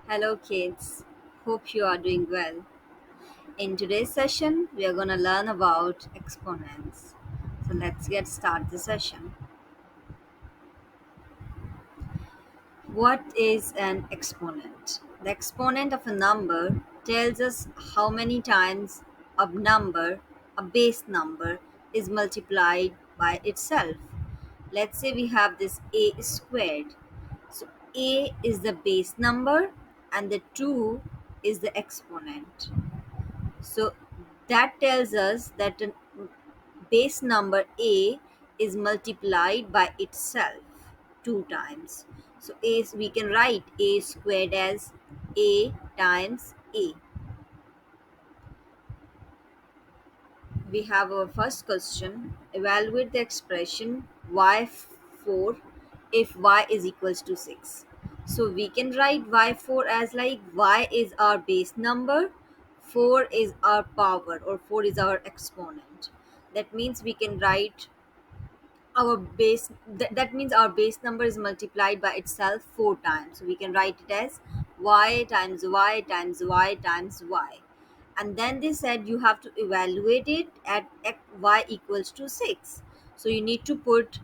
Hello, kids. Hope you are doing well. In today's session, we are going to learn about exponents. So let's get started the session. What is an exponent? The exponent of a number tells us how many times a base number, is multiplied by itself. Let's say we have this a squared. So a is the base number and the 2 is the exponent. So that tells us that a base number a is multiplied by itself two times. So we can write a squared as a times a. We have our first question. Evaluate the expression y4 if y is equals to 6. So we can write y4 as like y is our base number, 4 is our power or 4 is our exponent. That means we can write our that means our base number is multiplied by itself four times, so we can write it as y times y times y times y. And then they said you have to evaluate it at y equals to 6, so you need to put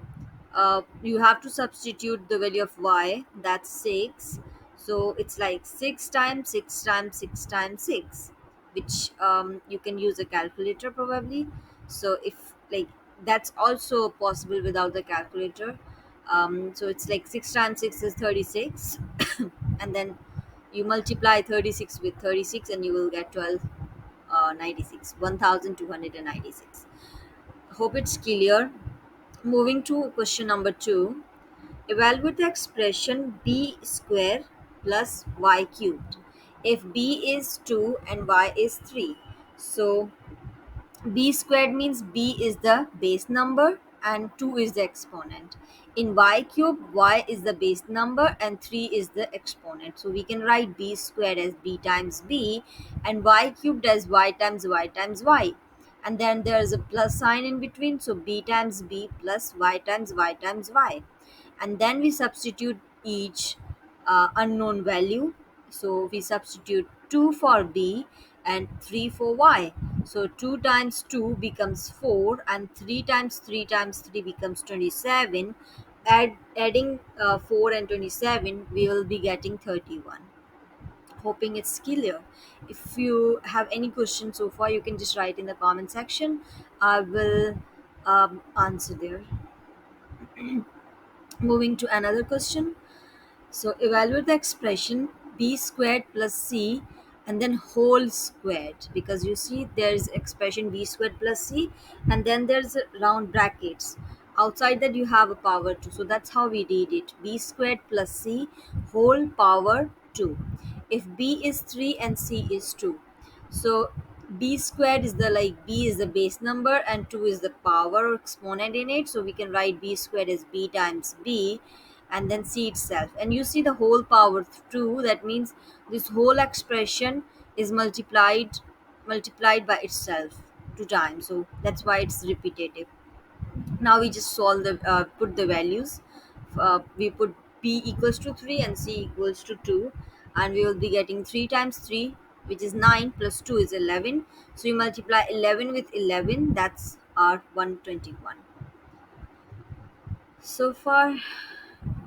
you have to substitute the value of y, that's 6. So it's like 6 times 6 times 6 times 6, which you can use a calculator probably. So if like that's also possible without the calculator. So it's like 6 times 6 is 36 and then you multiply 36 with 36 and you will get 96 1296. Hope it's clear. Moving to question number 2. Evaluate the expression b square plus y cubed if b is 2 and y is 3. So b squared means b is the base number and 2 is the exponent. In y cube, y is the base number and 3 is the exponent. So we can write b squared as b times b and y cubed as y times y times y. And then there is a plus sign in between, so b times b plus y times y times y. And then we substitute each unknown value. So we substitute 2 for b and 3 for y. So 2 times 2 becomes 4 and 3 times 3 times 3 becomes 27. Adding 4 and 27, we will be getting 31. Hoping it's clear. If you have any questions so far, you can just write in the comment section. I will answer there. Moving to another question. So evaluate the expression b squared plus c and then whole squared, because you see there's expression b squared plus c and then there's round brackets. Outside that you have a power 2. So that's how we did it. B squared plus c whole power 2. If b is 3 and c is 2. So b squared is the like b is the base number and 2 is the power or exponent in it. So we can write b squared as b times b and then c itself. And you see the whole power 2, that means this whole expression is multiplied by itself two times. So that's why it's repetitive. Now we just solve the put the values. We put b equals to 3 and c equals to 2, and we will be getting 3 times 3, which is 9, plus 2 is 11. So we multiply 11 with 11, that's our 121. So far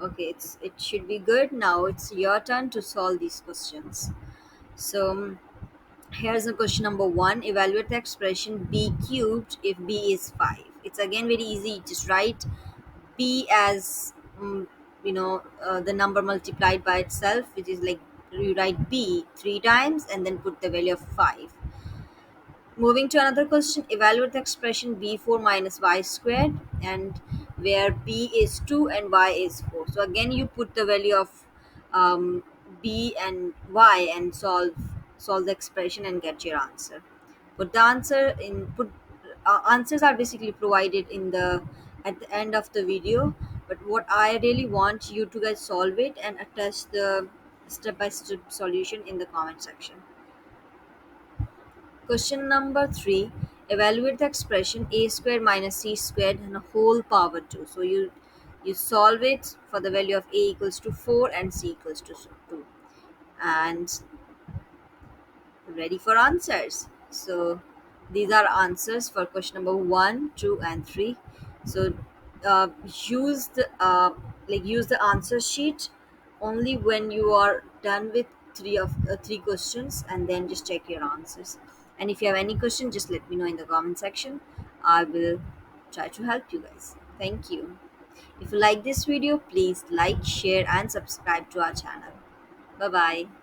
okay, it should be good. Now it's your turn to solve these questions. So here's the question number 1. Evaluate the expression b cubed if b is 5. It's again very easy. Just write b as the number multiplied by itself, which is like you write b 3 times and then put the value of 5. Moving to another question, evaluate the expression b4 minus y squared, and where b is 2 and y is 4. So again, you put the value of b and y and solve the expression and get your answer. Put the answer in. Put answers are basically provided in the at the end of the video. But what I really want you to guys solve it and attach the step-by-step solution in the comment section. Question number 3. Evaluate the expression a squared minus c squared and a whole power 2. So you solve it for the value of a equals to 4 and c equals to 2. and ready for answers. So these are answers for question number 1, 2, and 3. So uh, use the use the answer sheet only when you are done with three questions, and then just check your answers. And if you have any question, just let me know in the comment section. I will try to help you guys. Thank you. If you like this video, please like, share, and subscribe to our channel. Bye bye.